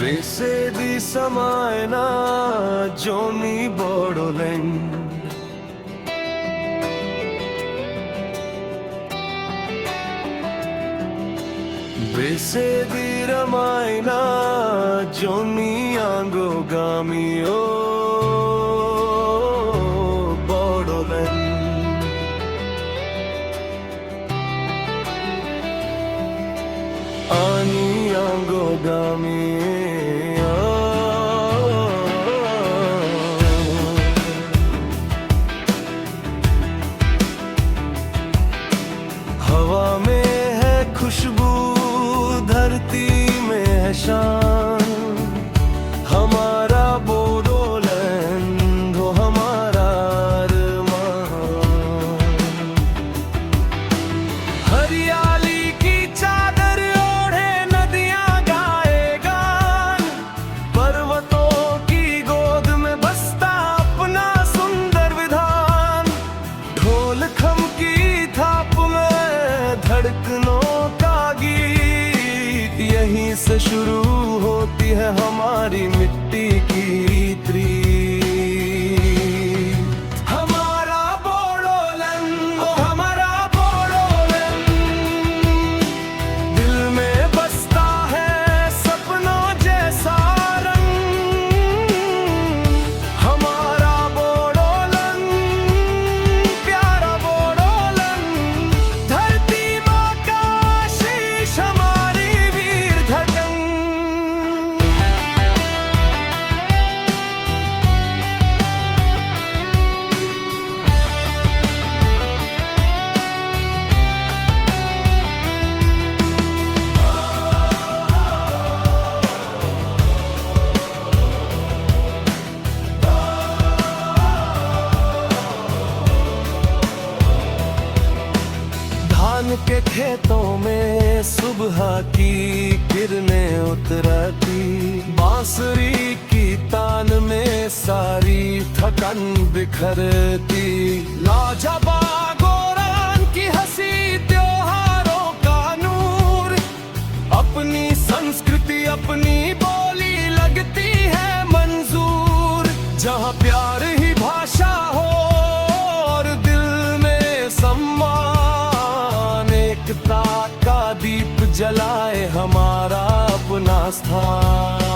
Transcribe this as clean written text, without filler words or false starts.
बेसेदी समायना जोनी बोडोलैंड बेसेदी रमायना जोनी आंगो गामियो बोडोलैंड आनी आंगो गामियो हवा में है खुशबू, धरती में है शान, हमारा बोडोलैंड हो हमारा अरमान। हरियाली की चादर ओढ़े नदियां गाए गान, पर्वतों की गोद में बसता अपना सुंदर विधान। ढोल खम की थाप में धड़कनों का गीत, यहीं से शुरू होती है हमारी मिट्टी की रीत। हमारा बोडोलैंड ओ हमारा बोडोलैंड, दिल में बसता है सपनों जैसा रंग। हमारा बोडोलैंड, प्यारा बोडोलैंड, धरती माँ का आशीष हमारी वीर धड़कन। धान के खेतों में सुबह की किरणें उतरती, बांसुरी की तान में सारी थकन बिखरती। लाजवाब गोरान की हंसी, त्योहारों का नूर, अपनी संस्कृति अपनी बोली लगती है मंजूर। जहाँ प्यार ही भाषा हो और दिल में सम्मान, एकता का दीप जलाए हमारा अपना स्थान।